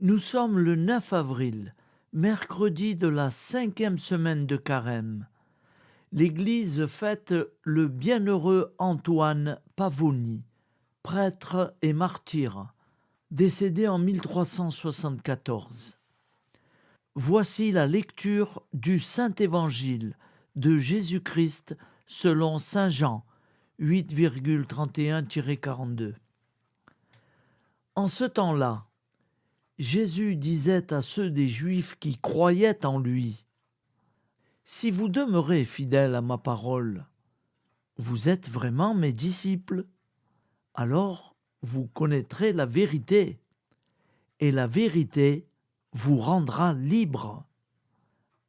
Nous sommes le 9 avril, mercredi de la 5e semaine de Carême. L'Église fête le bienheureux Antoine Pavoni, prêtre et martyr, décédé en 1374. Voici la lecture du Saint-Évangile de Jésus-Christ selon Saint Jean, 8,31-42. En ce temps-là, Jésus disait à ceux des Juifs qui croyaient en lui : « Si vous demeurez fidèles à ma parole, vous êtes vraiment mes disciples. Alors vous connaîtrez la vérité, et la vérité vous rendra libres. »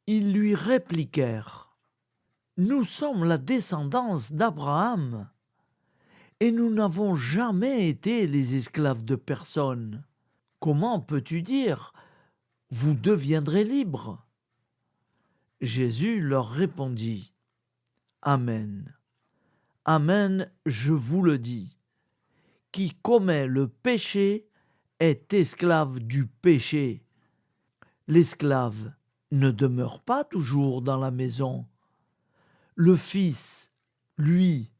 Ils lui répliquèrent : « Nous sommes la descendance d'Abraham, et nous n'avons jamais été les esclaves de personne. Comment peux-tu dire : vous deviendrez libres ? » Jésus leur répondit : « Amen. Amen, je vous le dis. Qui commet le péché est esclave du péché. L'esclave ne demeure pas toujours dans la maison. Le Fils, lui,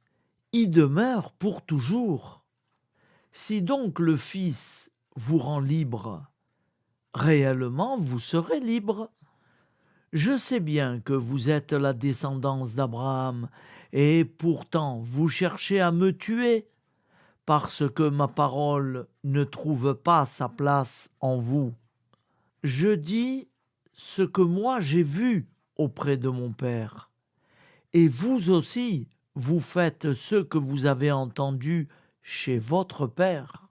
y demeure pour toujours. Si donc le Fils vous rend libre, réellement vous serez libre. Je sais bien que vous êtes la descendance d'Abraham, et pourtant vous cherchez à me tuer, parce que ma parole ne trouve pas sa place en vous. Je dis ce que moi j'ai vu auprès de mon Père, et vous aussi, vous faites ce que vous avez entendu chez votre Père. »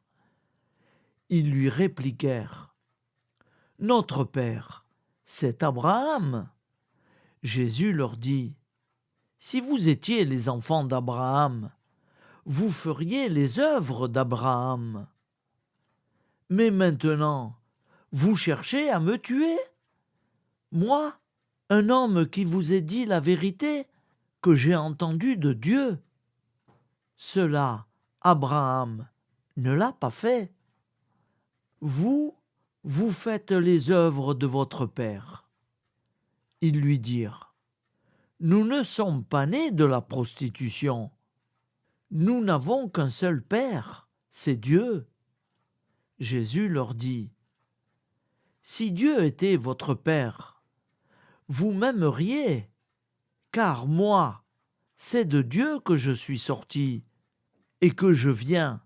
Ils lui répliquèrent : « Notre Père, c'est Abraham. » Jésus leur dit : « Si vous étiez les enfants d'Abraham, vous feriez les œuvres d'Abraham. Mais maintenant, vous cherchez à me tuer, moi, un homme qui vous ai dit la vérité, que j'ai entendue de Dieu. Cela, Abraham ne l'a pas fait. Vous, vous faites les œuvres de votre père. » Ils lui dirent : « Nous ne sommes pas nés de la prostitution. Nous n'avons qu'un seul Père, c'est Dieu. » Jésus leur dit : « Si Dieu était votre Père, vous m'aimeriez, car moi, c'est de Dieu que je suis sorti et que je viens.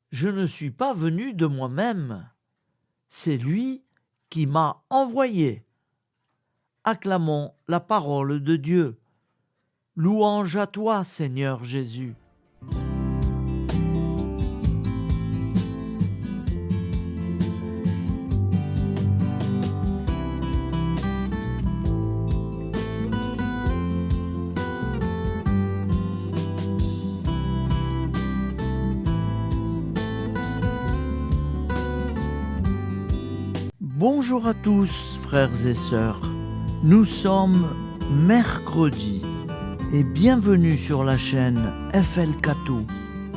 Je ne suis pas venu de moi-même. C'est lui qui m'a envoyé. » Acclamons la parole de Dieu. Louange à toi, Seigneur Jésus. Bonjour à tous, frères et sœurs. Nous sommes mercredi et bienvenue sur la chaîne FL Cathou.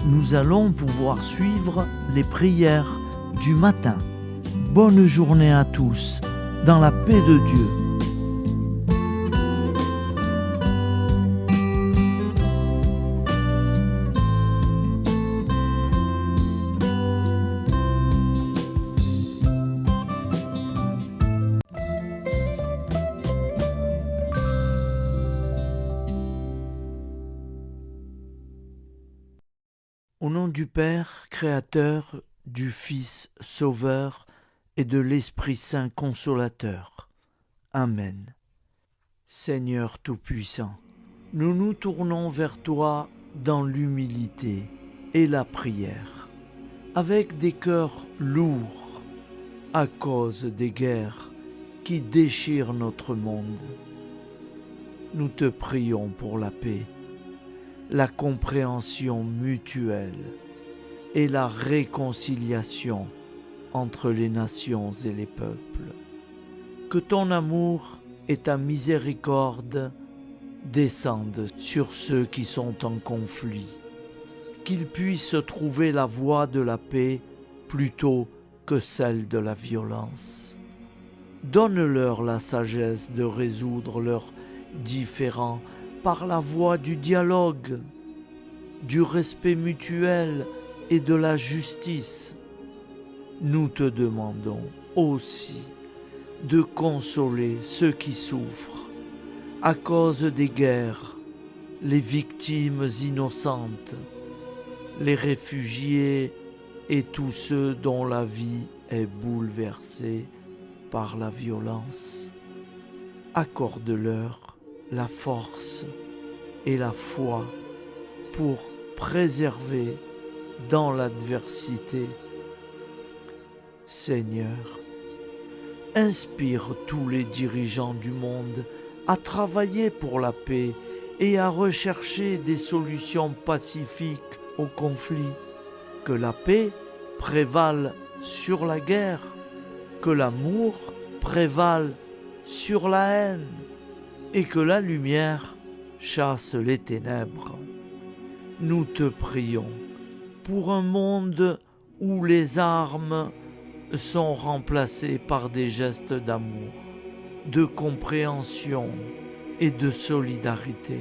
Nous allons pouvoir suivre les prières du matin. Bonne journée à tous, dans la paix de Dieu. Au nom du Père, Créateur, du Fils, Sauveur, et de l'Esprit Saint Consolateur. Amen. Seigneur Tout-Puissant, nous nous tournons vers toi dans l'humilité et la prière, avec des cœurs lourds à cause des guerres qui déchirent notre monde. Nous te prions pour la paix, la compréhension mutuelle et la réconciliation entre les nations et les peuples. Que ton amour et ta miséricorde descendent sur ceux qui sont en conflit, qu'ils puissent trouver la voie de la paix plutôt que celle de la violence. Donne-leur la sagesse de résoudre leurs différends par la voie du dialogue, du respect mutuel et de la justice. Nous te demandons aussi de consoler ceux qui souffrent à cause des guerres, les victimes innocentes, les réfugiés et tous ceux dont la vie est bouleversée par la violence. Accorde-leur la force et la foi pour préserver dans l'adversité. Seigneur, inspire tous les dirigeants du monde à travailler pour la paix et à rechercher des solutions pacifiques aux conflits. Que la paix prévale sur la guerre, que l'amour prévale sur la haine et que la lumière chasse les ténèbres. Nous te prions pour un monde où les armes sont remplacées par des gestes d'amour, de compréhension et de solidarité.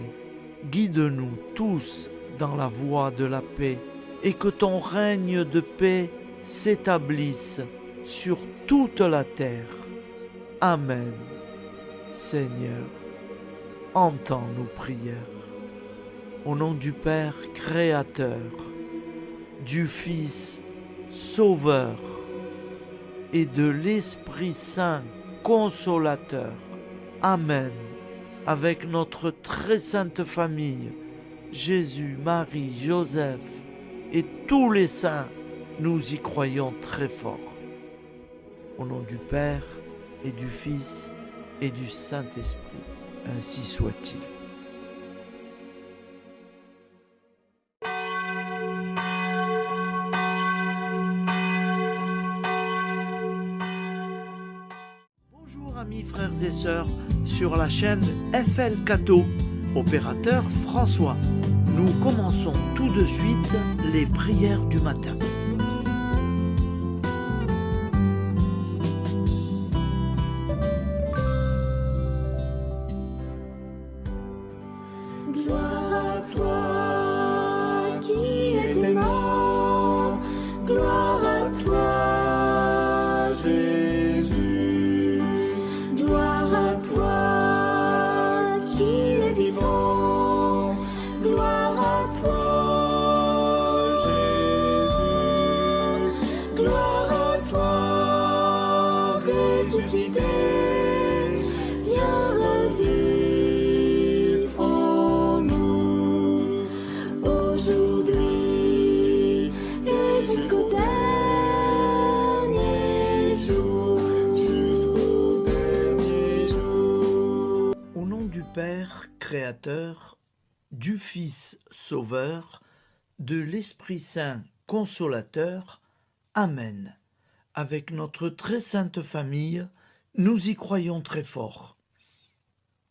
Guide-nous tous dans la voie de la paix et que ton règne de paix s'établisse sur toute la terre. Amen. Seigneur, entends nos prières. Au nom du Père Créateur, du Fils Sauveur et de l'Esprit Saint Consolateur. Amen. Avec notre très sainte famille, Jésus, Marie, Joseph et tous les saints, nous y croyons très fort. Au nom du Père et du Fils et du Saint-Esprit, ainsi soit-il. Bonjour amis frères et sœurs sur la chaîne FL Cato, opérateur François. Nous commençons tout de suite les prières du matin. Gloire à toi qui étais mort, gloire à toi Jésus, gloire à toi qui es vivant, gloire à toi Jésus, gloire à toi ressuscité, viens revivre en nous aujourd'hui et jusqu'au dernier jour, jusqu'au dernier jour. Au nom du Père Créateur, du Fils Sauveur, de l'Esprit Saint Consolateur. Amen. Avec notre très sainte famille, nous y croyons très fort.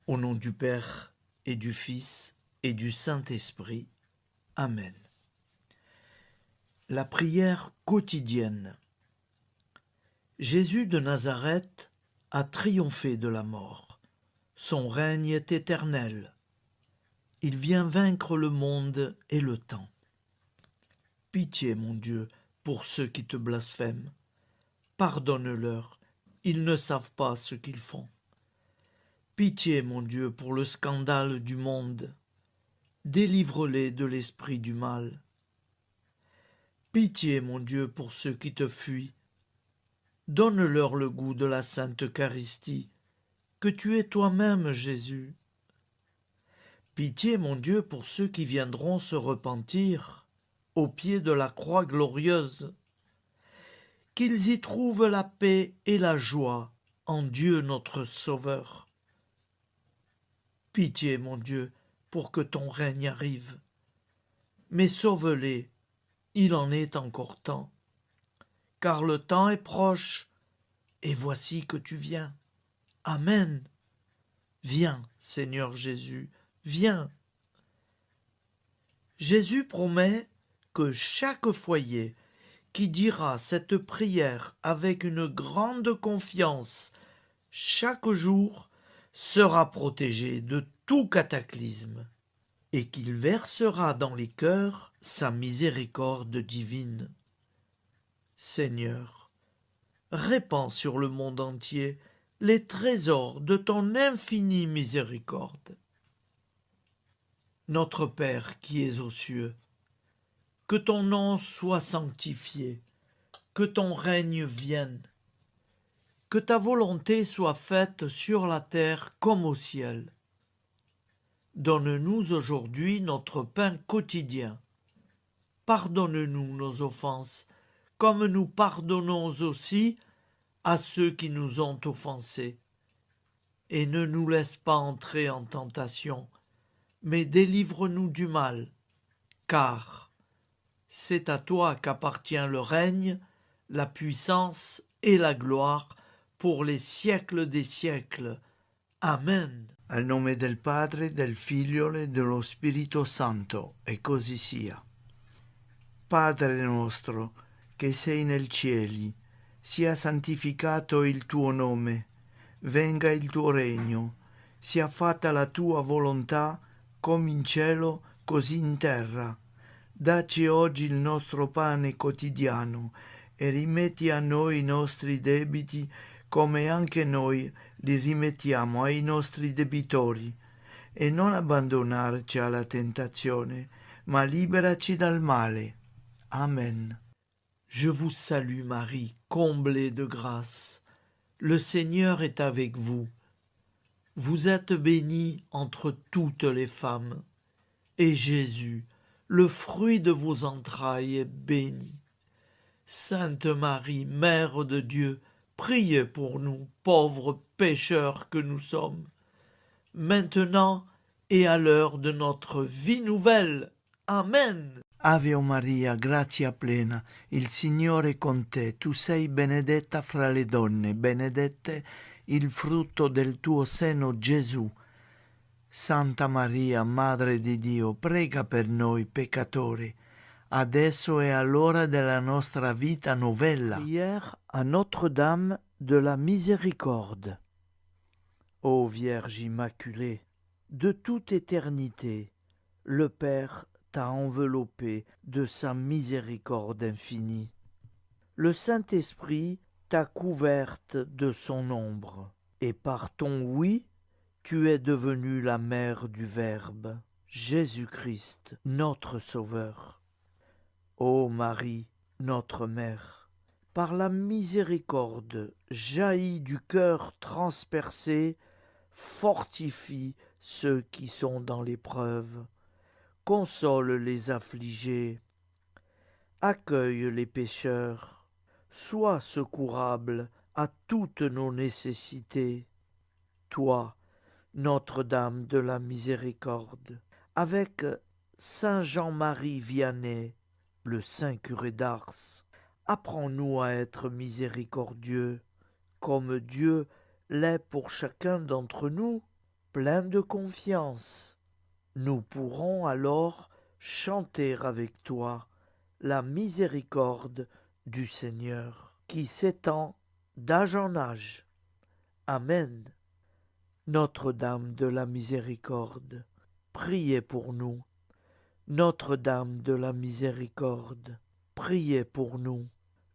Au nom du Père et du Fils et du Saint-Esprit. Amen. La prière quotidienne. Jésus de Nazareth a triomphé de la mort. Son règne est éternel. Il vient vaincre le monde et le temps. Pitié, mon Dieu, pour ceux qui te blasphèment. Pardonne-leur, ils ne savent pas ce qu'ils font. Pitié, mon Dieu, pour le scandale du monde. Délivre-les de l'esprit du mal. Pitié, mon Dieu, pour ceux qui te fuient. Donne-leur le goût de la Sainte Eucharistie, que tu es toi-même, Jésus. Pitié, mon Dieu, pour ceux qui viendront se repentir au pied de la croix glorieuse, qu'ils y trouvent la paix et la joie en Dieu notre Sauveur. Pitié, mon Dieu, pour que ton règne arrive. Mais sauve-les, il en est encore temps, car le temps est proche, et voici que tu viens. Amen. Viens, Seigneur Jésus, viens. Jésus promet que chaque foyer qui dira cette prière avec une grande confiance chaque jour sera protégé de tout cataclysme et qu'il versera dans les cœurs sa miséricorde divine. Seigneur, répands sur le monde entier les trésors de ton infinie miséricorde. Notre Père qui es aux cieux, que ton nom soit sanctifié, que ton règne vienne, que ta volonté soit faite sur la terre comme au ciel. Donne-nous aujourd'hui notre pain quotidien. Pardonne-nous nos offenses, comme nous pardonnons aussi à ceux qui nous ont offensés. Et ne nous laisse pas entrer en tentation, mais délivre-nous du mal, car c'est à toi qu'appartient le règne, la puissance et la gloire pour les siècles des siècles. Amen. Al nome del Padre, del Figlio e dello Spirito Santo, e così sia. Padre nostro, che sei nel cieli, sia santificato il tuo nome, venga il tuo regno, sia fatta la tua volontà, come in cielo, così in terra. Dacci oggi il nostro pane quotidiano e rimetti a noi i nostri debiti come anche noi li rimettiamo ai nostri debitori, e non abbandonarci alla tentazione, ma liberaci dal male. Amen. Je vous salue Marie, comblée de grâce. Le Seigneur est avec vous. Vous êtes bénie entre toutes les femmes, et Jésus, le fruit de vos entrailles, est béni. Sainte Marie, Mère de Dieu, priez pour nous, pauvres pécheurs que nous sommes, maintenant et à l'heure de notre vie nouvelle. Amen. Ave Maria, grazia plena, il Signore è con te, tu sei benedetta fra le donne, benedetto il frutto del tuo seno, Gesù. Santa Maria, Madre di Dio, prega per noi peccatori, adesso e all'ora della nostra vita novella. Prière à Notre-Dame de la Miséricorde. Ô Vierge Immaculée, De toute éternité, le Père t'a enveloppé de sa miséricorde infinie. Le Saint-Esprit t'a couverte de son ombre, et par ton oui, tu es devenue la mère du Verbe, Jésus-Christ, notre Sauveur. Ô Marie, notre Mère, par la miséricorde jaillie du cœur transpercé, fortifie ceux qui sont dans l'épreuve, console les affligés, accueille les pécheurs, sois secourable à toutes nos nécessités. Toi, Notre-Dame de la Miséricorde, avec Saint Jean-Marie Vianney, le saint curé d'Ars, apprends-nous à être miséricordieux, comme Dieu l'est pour chacun d'entre nous, plein de confiance. Nous pourrons alors chanter avec toi la miséricorde du Seigneur, qui s'étend d'âge en âge. Amen. Notre-Dame de la Miséricorde, priez pour nous. Notre-Dame de la Miséricorde, priez pour nous.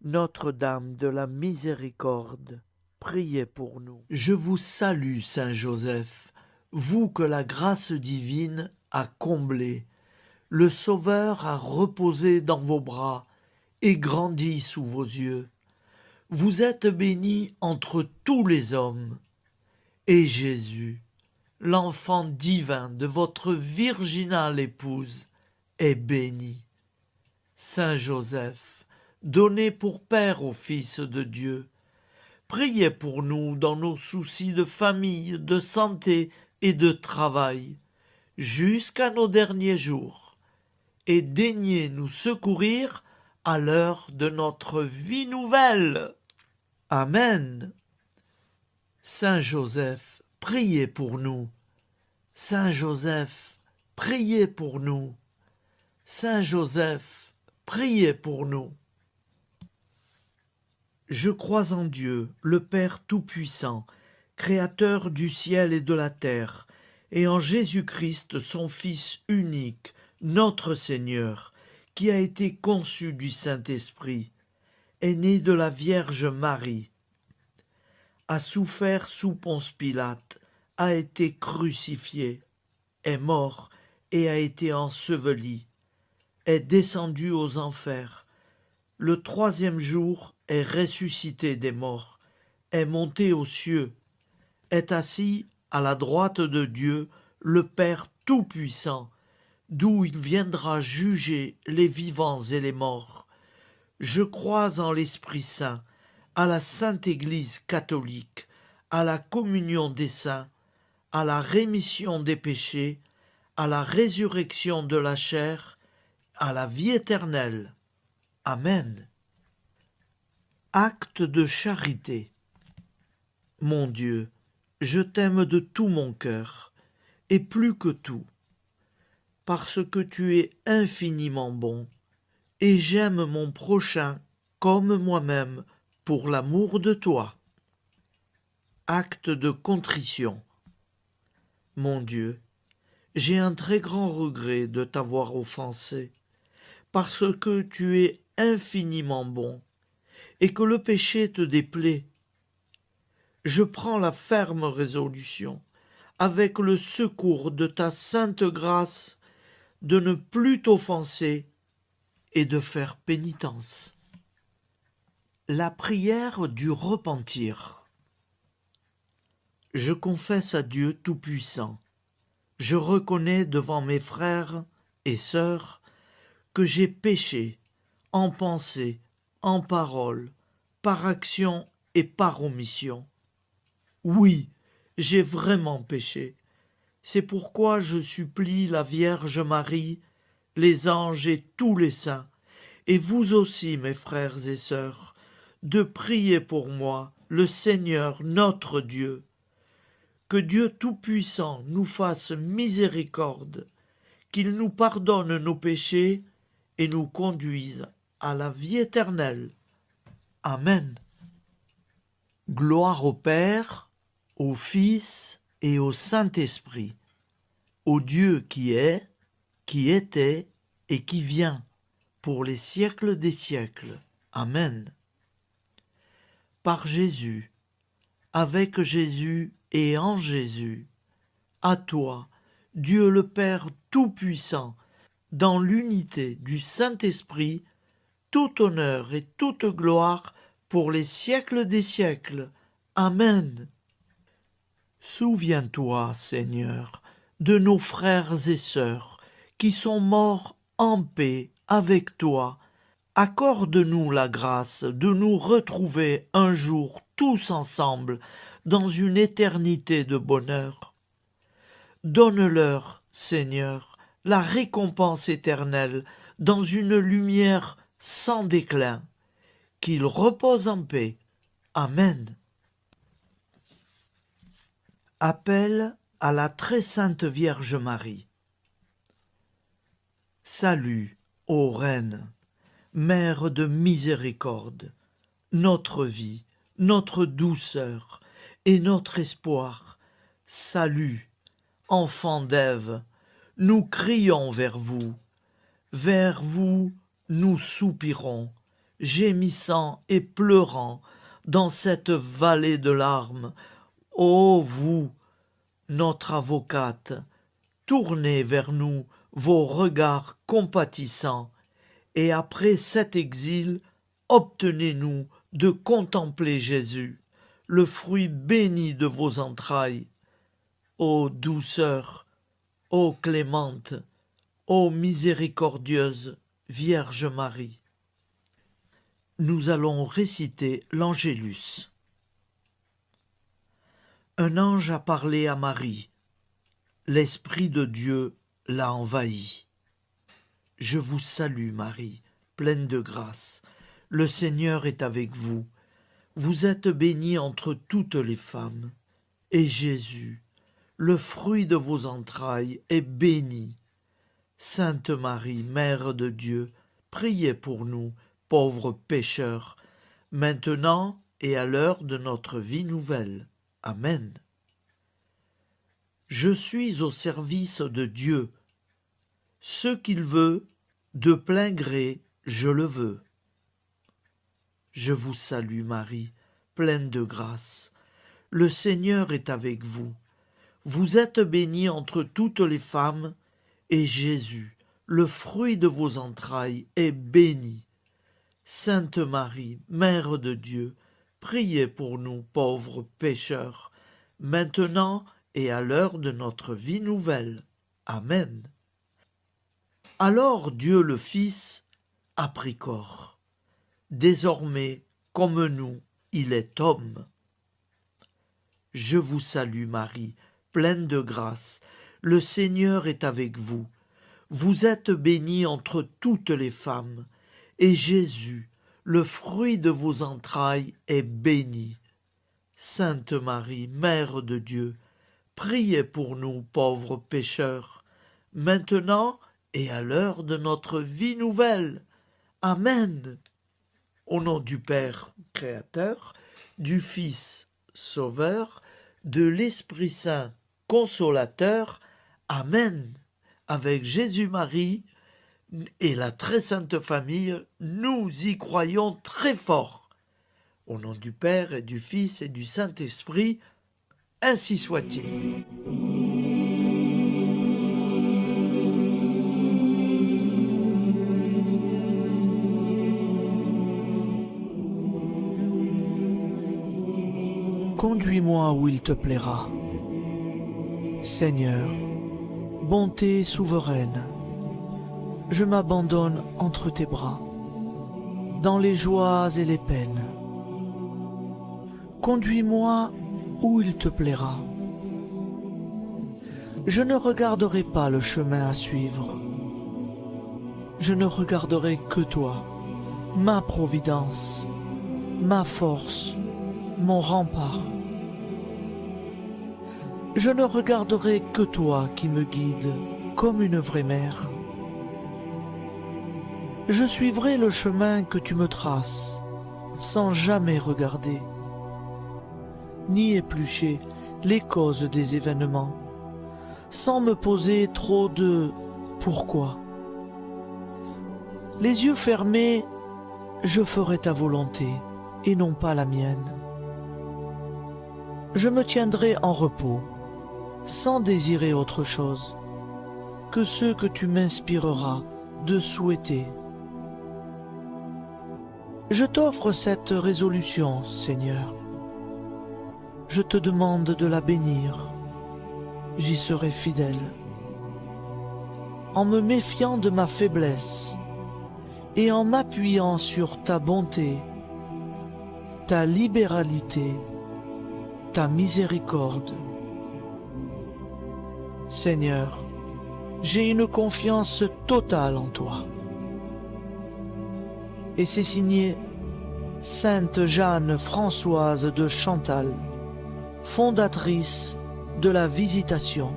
Notre-Dame de la Miséricorde, priez pour nous. Je vous salue, Saint Joseph, vous que la grâce divine a comblé. Le Sauveur a reposé dans vos bras et grandi sous vos yeux. Vous êtes béni entre tous les hommes. Et Jésus, l'enfant divin de votre virginale épouse, est béni. Saint Joseph, donné pour Père au Fils de Dieu, priez pour nous dans nos soucis de famille, de santé et de travail, jusqu'à nos derniers jours, et daignez nous secourir à l'heure de notre vie nouvelle. Amen. Saint Joseph, priez pour nous. Saint Joseph, priez pour nous. Saint Joseph, priez pour nous. Je crois en Dieu, le Père Tout-Puissant, Créateur du ciel et de la terre, et en Jésus-Christ, son Fils unique, notre Seigneur, qui a été conçu du Saint-Esprit, est né de la Vierge Marie, a souffert sous Ponce Pilate, a été crucifié, est mort et a été enseveli, est descendu aux enfers. Le troisième jour est ressuscité des morts, est monté aux cieux, est assis à la droite de Dieu, le Père Tout-Puissant, d'où il viendra juger les vivants et les morts. Je crois en l'Esprit Saint, à la Sainte Église catholique, à la communion des saints, à la rémission des péchés, à la résurrection de la chair, à la vie éternelle. Amen. Acte de charité. Mon Dieu, je t'aime de tout mon cœur, et plus que tout, parce que tu es infiniment bon, et j'aime mon prochain comme moi-même pour l'amour de toi. Acte de contrition. Mon Dieu, j'ai un très grand regret de t'avoir offensé, parce que tu es infiniment bon, et que le péché te déplaît. Je prends la ferme résolution, avec le secours de ta sainte grâce, de ne plus t'offenser et de faire pénitence. La prière du repentir. Je confesse à Dieu Tout-Puissant, je reconnais devant mes frères et sœurs que j'ai péché en pensée, en parole, par action et par omission. Oui, j'ai vraiment péché. C'est pourquoi je supplie la Vierge Marie, les anges et tous les saints, et vous aussi, mes frères et sœurs, de prier pour moi, le Seigneur notre Dieu. Que Dieu Tout-Puissant nous fasse miséricorde, qu'il nous pardonne nos péchés et nous conduise à la vie éternelle. Amen. Gloire au Père, au Fils et au Saint-Esprit, au Dieu qui est, qui était et qui vient, pour les siècles des siècles. Amen. Par Jésus, avec Jésus et en Jésus, à toi, Dieu le Père Tout-Puissant, dans l'unité du Saint-Esprit, tout honneur et toute gloire pour les siècles des siècles. Amen. Souviens-toi, Seigneur, de nos frères et sœurs qui sont morts en paix avec toi. Accorde-nous la grâce de nous retrouver un jour tous ensemble dans une éternité de bonheur. Donne-leur, Seigneur, la récompense éternelle dans une lumière sans déclin. Qu'ils reposent en paix. Amen. Appel à la très sainte Vierge Marie. Salut, ô Reine, Mère de miséricorde, notre vie, notre douceur et notre espoir. Salut, enfant d'Ève, nous crions vers vous. Vers vous, nous soupirons, gémissant et pleurant dans cette vallée de larmes. Ô vous, notre avocate, tournez vers nous vos regards compatissants, et après cet exil, obtenez-nous de contempler Jésus, le fruit béni de vos entrailles. Ô douceur, ô clémente, ô miséricordieuse Vierge Marie. Nous allons réciter l'Angélus. Un ange a parlé à Marie. L'Esprit de Dieu l'a envahie. Je vous salue, Marie, pleine de grâce. Le Seigneur est avec vous. Vous êtes bénie entre toutes les femmes. Et Jésus, le fruit de vos entrailles, est béni. Sainte Marie, Mère de Dieu, priez pour nous, pauvres pécheurs, maintenant et à l'heure de notre vie nouvelle. Amen. Je suis au service de Dieu. Ce qu'il veut, de plein gré, je le veux. Je vous salue Marie, pleine de grâce. Le Seigneur est avec vous. Vous êtes bénie entre toutes les femmes, et Jésus, le fruit de vos entrailles, est béni. Sainte Marie, Mère de Dieu, priez pour nous pauvres pécheurs, maintenant et à l'heure de notre vie nouvelle. Amen. Alors Dieu le Fils a pris corps. Désormais, comme nous, il est homme. Je vous salue Marie, pleine de grâce. Le Seigneur est avec vous. Vous êtes bénie entre toutes les femmes, et Jésus, le fruit de vos entrailles, est béni. Sainte Marie, Mère de Dieu, priez pour nous pauvres pécheurs, maintenant et à l'heure de notre vie nouvelle. Amen. Au nom du Père Créateur, du Fils Sauveur, de l'Esprit Saint Consolateur. Amen. Avec Jésus-Marie et la très sainte famille, nous y croyons très fort. Au nom du Père et du Fils et du Saint-Esprit, ainsi soit-il. Conduis-moi où il te plaira. Seigneur, bonté souveraine, je m'abandonne entre tes bras, dans les joies et les peines. Conduis-moi où il te plaira. Je ne regarderai pas le chemin à suivre. Je ne regarderai que toi, ma providence, ma force, mon rempart. Je ne regarderai que toi qui me guides comme une vraie mère. Je suivrai le chemin que tu me traces, sans jamais regarder, ni éplucher les causes des événements, sans me poser trop de « pourquoi ». Les yeux fermés, je ferai ta volonté et non pas la mienne. Je me tiendrai en repos, sans désirer autre chose que ce que tu m'inspireras de souhaiter. Je t'offre cette résolution, Seigneur. Je te demande de la bénir. J'y serai fidèle. En me méfiant de ma faiblesse et en m'appuyant sur ta bonté, ta libéralité, ta miséricorde. Seigneur, j'ai une confiance totale en toi. Et c'est signé Sainte Jeanne Françoise de Chantal, fondatrice de la Visitation.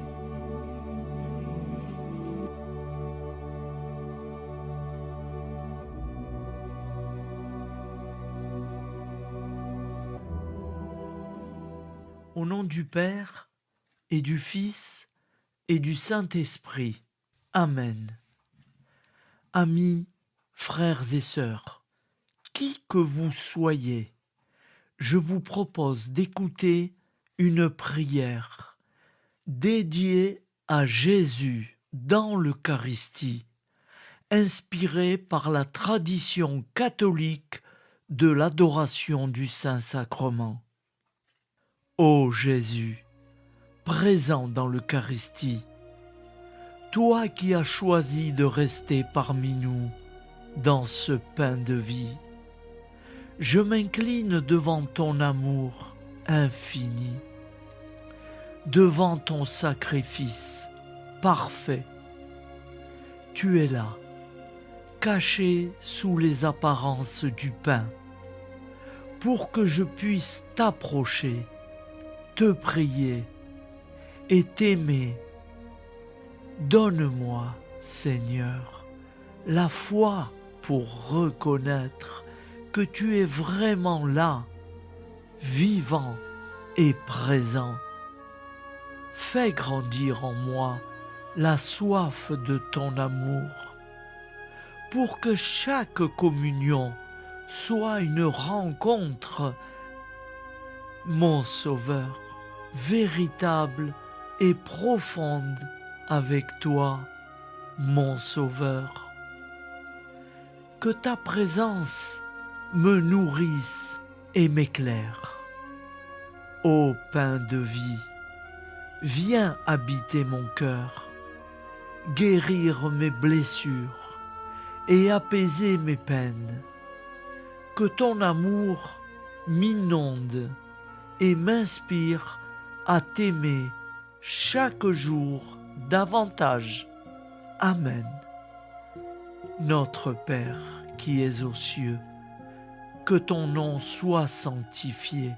Au nom du Père et du Fils et du Saint-Esprit. Amen. Amis, frères et sœurs, qui que vous soyez, je vous propose d'écouter une prière dédiée à Jésus dans l'Eucharistie, inspirée par la tradition catholique de l'adoration du Saint-Sacrement. Ô Jésus, présent dans l'Eucharistie, toi qui as choisi de rester parmi nous dans ce pain de vie, je m'incline devant ton amour infini, devant ton sacrifice parfait. Tu es là, caché sous les apparences du pain, pour que je puisse t'approcher, te prier et t'aimer. Donne-moi, Seigneur, la foi pour reconnaître que tu es vraiment là, vivant et présent. Fais grandir en moi la soif de ton amour, pour que chaque communion soit une rencontre, mon Sauveur, véritable et profonde avec toi, mon Sauveur. Que ta présence me nourrisse et m'éclaire. Ô pain de vie, viens habiter mon cœur, guérir mes blessures et apaiser mes peines. Que ton amour m'inonde et m'inspire à t'aimer chaque jour davantage. Amen. Notre Père qui es aux cieux, que ton nom soit sanctifié,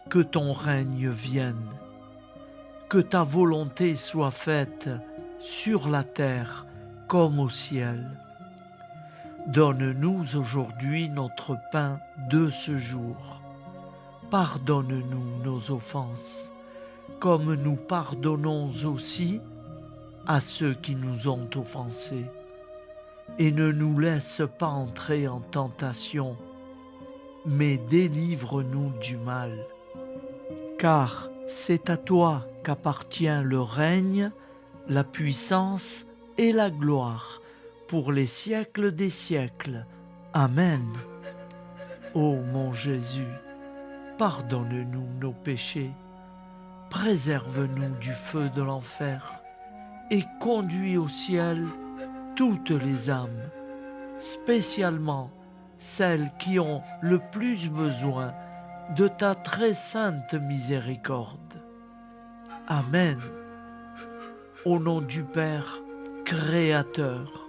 que ton règne vienne, que ta volonté soit faite sur la terre comme au ciel. Donne-nous aujourd'hui notre pain de ce jour. Pardonne-nous nos offenses, comme nous pardonnons aussi à ceux qui nous ont offensés. Et ne nous laisse pas entrer en tentation, mais délivre-nous du mal. Car c'est à toi qu'appartient le règne, la puissance et la gloire pour les siècles des siècles. Amen. Ô mon Jésus, pardonne-nous nos péchés, préserve-nous du feu de l'enfer et conduis au ciel toutes les âmes, spécialement celles qui ont le plus besoin de ta très sainte miséricorde. Amen. Au nom du Père Créateur,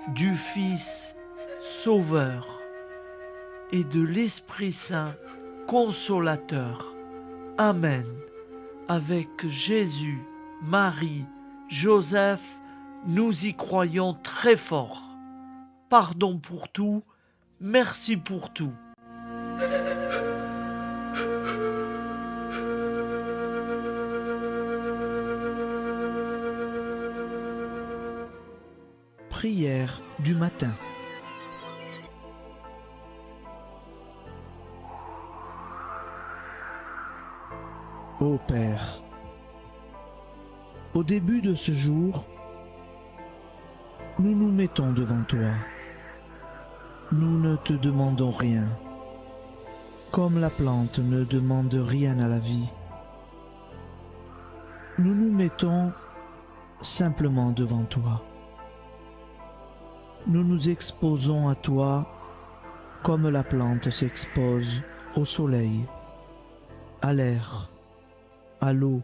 du Fils Sauveur et de l'Esprit Saint Consolateur. Amen. Avec Jésus, Marie, Joseph, nous y croyons très fort. Pardon pour tout, merci pour tout. Prière du matin. Ô Père, au début de ce jour, nous nous mettons devant toi. Nous ne te demandons rien, comme la plante ne demande rien à la vie. Nous nous mettons simplement devant toi. Nous nous exposons à toi comme la plante s'expose au soleil, à l'air, à l'eau,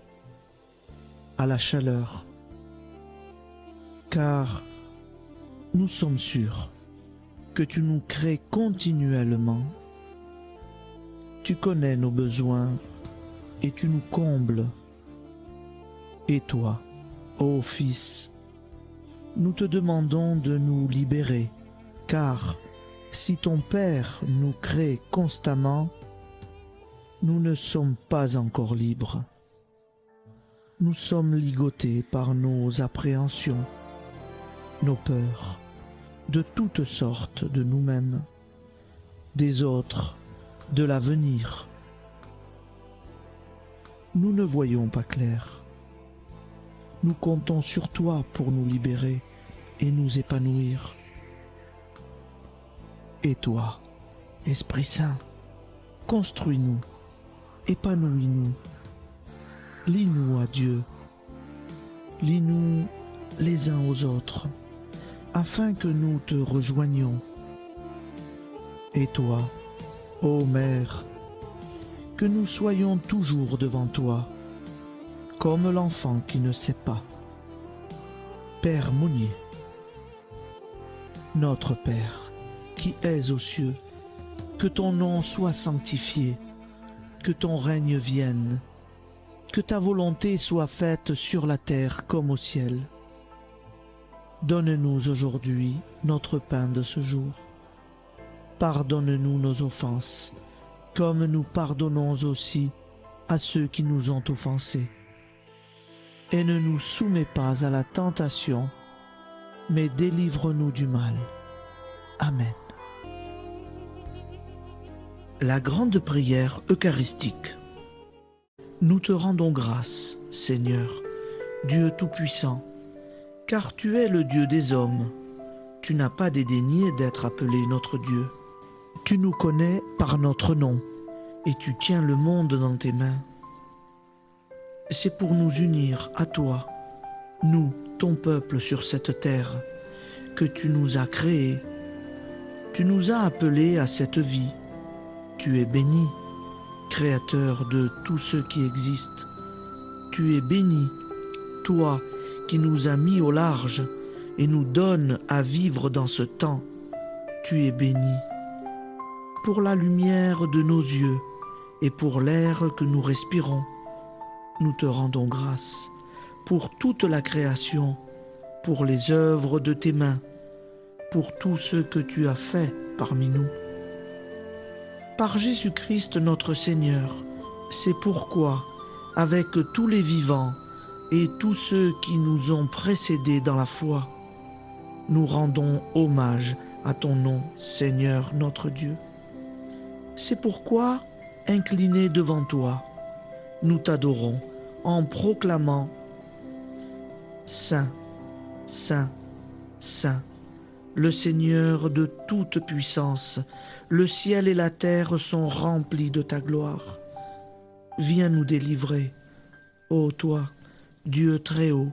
à la chaleur, car nous sommes sûrs que tu nous crées continuellement. Tu connais nos besoins et tu nous combles. Et toi, ô Fils, nous te demandons de nous libérer, car si ton Père nous crée constamment, nous ne sommes pas encore libres. Nous sommes ligotés par nos appréhensions, nos peurs, de toutes sortes de nous-mêmes, des autres, de l'avenir. Nous ne voyons pas clair. Nous comptons sur toi pour nous libérer et nous épanouir. Et toi, Esprit Saint, construis-nous, épanouis-nous, lie-nous à Dieu, lie-nous les uns aux autres, afin que nous te rejoignions. Et toi, ô Mère, que nous soyons toujours devant toi, comme l'enfant qui ne sait pas. Père Monnier, notre Père, qui es aux cieux, que ton nom soit sanctifié, que ton règne vienne, que ta volonté soit faite sur la terre comme au ciel. Donne-nous aujourd'hui notre pain de ce jour. Pardonne-nous nos offenses, comme nous pardonnons aussi à ceux qui nous ont offensés. Et ne nous soumets pas à la tentation, mais délivre-nous du mal. Amen. La grande prière eucharistique. Nous te rendons grâce, Seigneur, Dieu Tout-Puissant, car tu es le Dieu des hommes. Tu n'as pas dédaigné d'être appelé notre Dieu. Tu nous connais par notre nom, et tu tiens le monde dans tes mains. C'est pour nous unir à toi, nous, ton peuple sur cette terre, que tu nous as créés. Tu nous as appelés à cette vie. Tu es béni, Créateur de tout ce qui existe. Tu es béni, toi qui nous as mis au large et nous donnes à vivre dans ce temps. Tu es béni. Pour la lumière de nos yeux et pour l'air que nous respirons, nous te rendons grâce. Pour toute la création, pour les œuvres de tes mains, pour tout ce que tu as fait parmi nous. Par Jésus-Christ notre Seigneur, c'est pourquoi, avec tous les vivants et tous ceux qui nous ont précédés dans la foi, nous rendons hommage à ton nom, Seigneur notre Dieu. C'est pourquoi, inclinés devant toi, nous t'adorons en proclamant « Saint, Saint, Saint ». Le Seigneur de toute puissance, le ciel et la terre sont remplis de ta gloire. Viens nous délivrer, ô toi, Dieu très haut.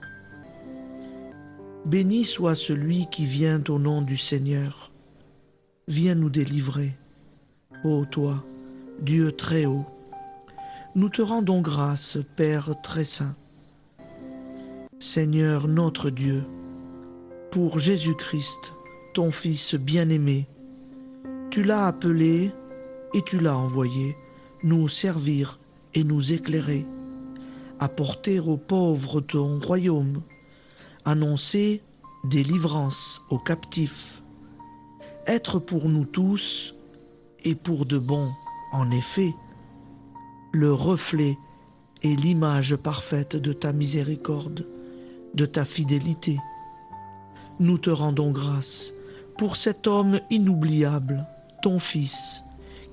Béni soit celui qui vient au nom du Seigneur. Viens nous délivrer, ô toi, Dieu très haut. Nous te rendons grâce, Père très saint. Seigneur notre Dieu, pour Jésus-Christ, ton Fils bien-aimé, tu l'as appelé et tu l'as envoyé nous servir et nous éclairer, apporter aux pauvres ton royaume, annoncer délivrance aux captifs, être pour nous tous et pour de bon, en effet, le reflet et l'image parfaite de ta miséricorde, de ta fidélité. Nous te rendons grâce pour cet homme inoubliable, ton Fils,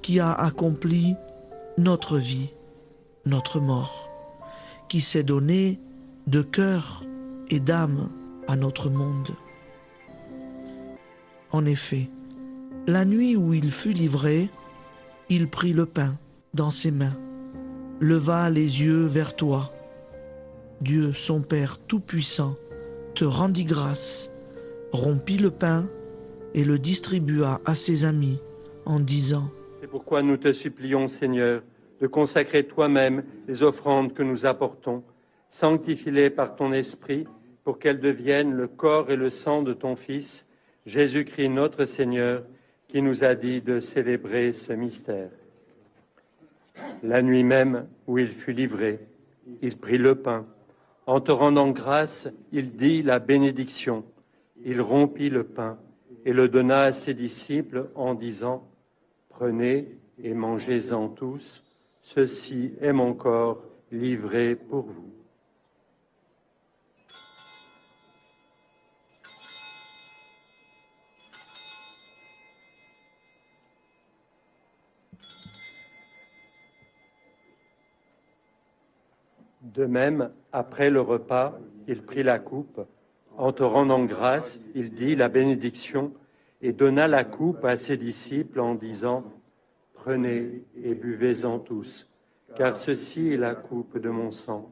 qui a accompli notre vie, notre mort, qui s'est donné de cœur et d'âme à notre monde. En effet, la nuit où il fut livré, il prit le pain dans ses mains, leva les yeux vers toi. Dieu, son Père Tout-Puissant, te rendit grâce, rompit le pain et le distribua à ses amis en disant : C'est pourquoi nous te supplions, Seigneur, de consacrer toi-même les offrandes que nous apportons. Sanctifie-les par ton Esprit pour qu'elles deviennent le corps et le sang de ton Fils, Jésus-Christ notre Seigneur, qui nous a dit de célébrer ce mystère. La nuit même où il fut livré, il prit le pain. En te rendant grâce, il dit la bénédiction. Il rompit le pain et le donna à ses disciples en disant : Prenez et mangez-en tous, ceci est mon corps livré pour vous. De même, après le repas, il prit la coupe. En te rendant grâce, il dit la bénédiction et donna la coupe à ses disciples en disant : Prenez et buvez-en tous, car ceci est la coupe de mon sang,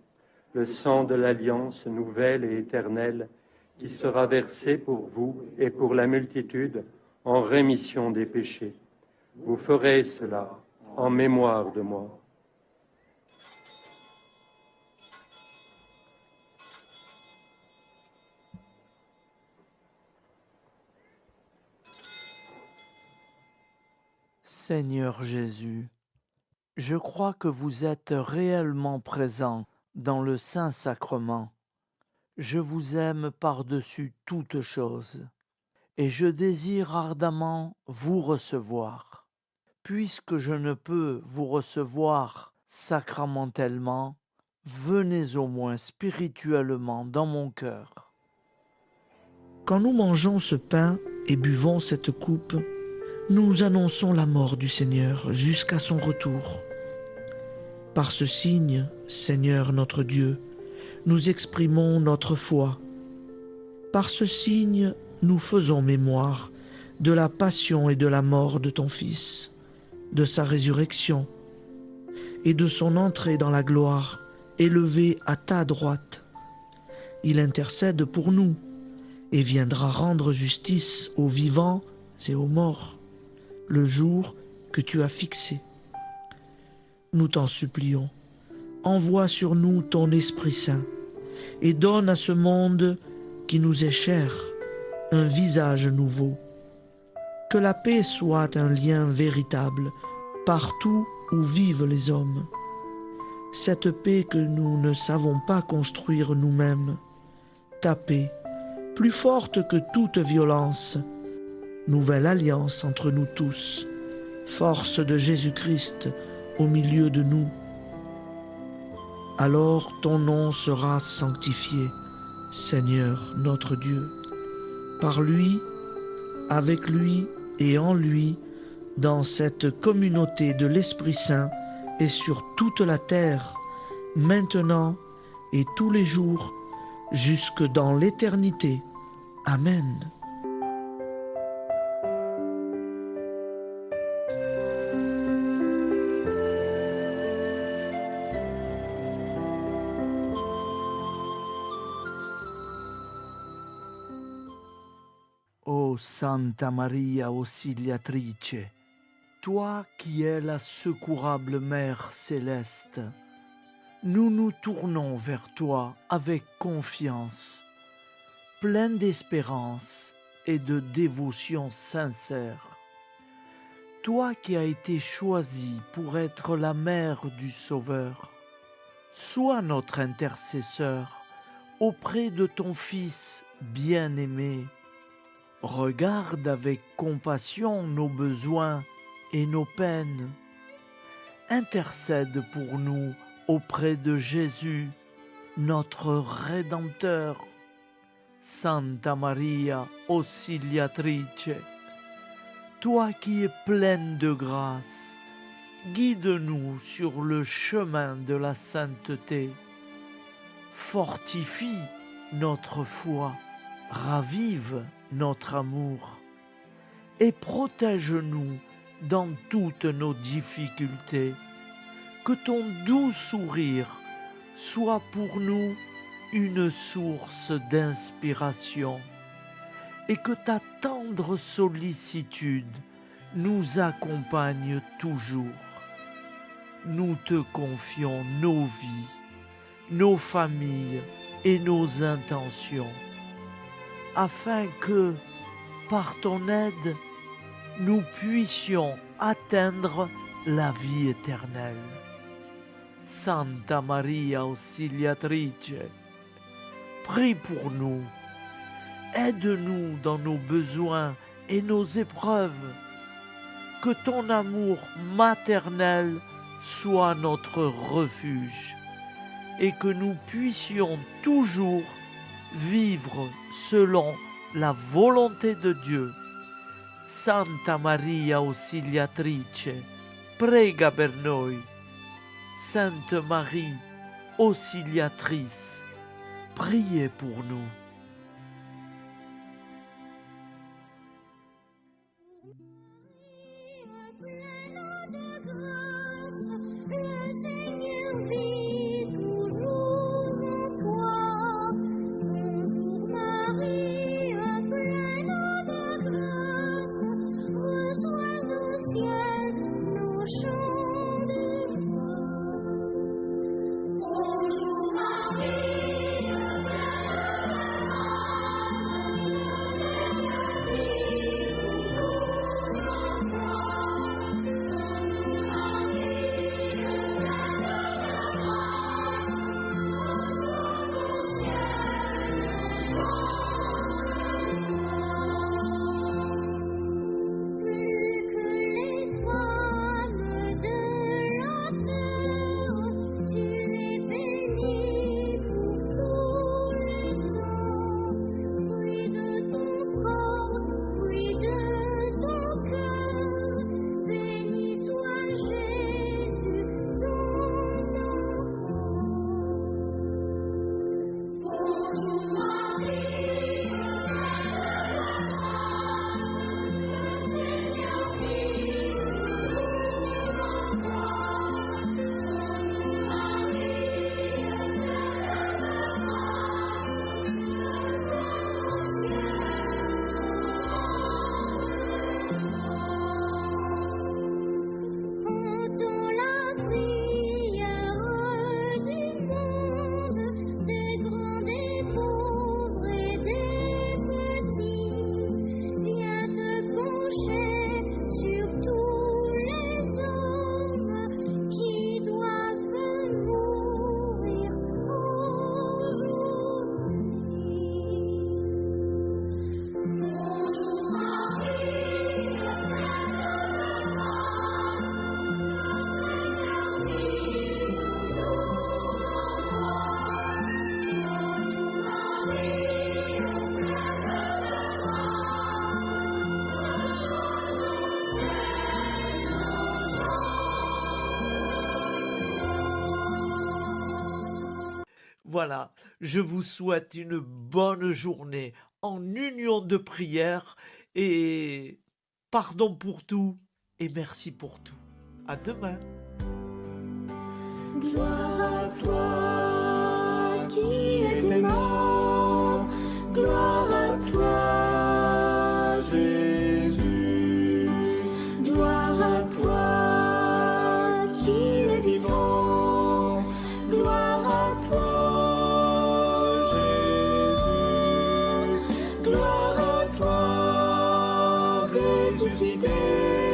le sang de l'alliance nouvelle et éternelle, qui sera versé pour vous et pour la multitude en rémission des péchés. Vous ferez cela en mémoire de moi. Seigneur Jésus, je crois que vous êtes réellement présent dans le Saint-Sacrement. Je vous aime par-dessus toute chose et je désire ardemment vous recevoir. Puisque je ne peux vous recevoir sacramentellement, venez au moins spirituellement dans mon cœur. Quand nous mangeons ce pain et buvons cette coupe, nous annonçons la mort du Seigneur jusqu'à son retour. Par ce signe, Seigneur notre Dieu, nous exprimons notre foi. Par ce signe, nous faisons mémoire de la passion et de la mort de ton Fils, de sa résurrection et de son entrée dans la gloire, élevé à ta droite. Il intercède pour nous et viendra rendre justice aux vivants et aux morts, le jour que tu as fixé. Nous t'en supplions, envoie sur nous ton Esprit Saint et donne à ce monde qui nous est cher un visage nouveau. Que la paix soit un lien véritable partout où vivent les hommes. Cette paix que nous ne savons pas construire nous-mêmes, ta paix, plus forte que toute violence, nouvelle alliance entre nous tous, force de Jésus-Christ au milieu de nous. Alors ton nom sera sanctifié, Seigneur notre Dieu. Par lui, avec lui et en lui, dans cette communauté de l'Esprit Saint et sur toute la terre, maintenant et tous les jours, jusque dans l'éternité. Amen. Ô Santa Maria Auxiliatrice, toi qui es la secourable Mère céleste, nous nous tournons vers toi avec confiance, plein d'espérance et de dévotion sincère. Toi qui as été choisie pour être la mère du Sauveur, sois notre intercesseur auprès de ton Fils bien-aimé. Regarde avec compassion nos besoins et nos peines. Intercède pour nous auprès de Jésus, notre Rédempteur. Santa Maria Auxiliatrice, toi qui es pleine de grâce, guide-nous sur le chemin de la sainteté. Fortifie notre foi, ravive notre amour et protège-nous dans toutes nos difficultés. Que ton doux sourire soit pour nous une source d'inspiration et que ta tendre sollicitude nous accompagne toujours. Nous te confions nos vies, nos familles et nos intentions, afin que, par ton aide, nous puissions atteindre la vie éternelle. Santa Maria Auxiliatrice, prie pour nous, aide-nous dans nos besoins et nos épreuves, que ton amour maternel soit notre refuge et que nous puissions toujours vivre selon la volonté de Dieu. Santa Maria Auxiliatrice, prega per noi. Sainte Marie, Auxiliatrice, priez pour nous. Voilà, je vous souhaite une bonne journée en union de prière et pardon pour tout et merci pour tout. À demain. Gloire à toi qui es aimant, gloire à toi Jésus, gloire à toi qui es vivant, gloire à toi Jésus, gloire à toi ressuscité.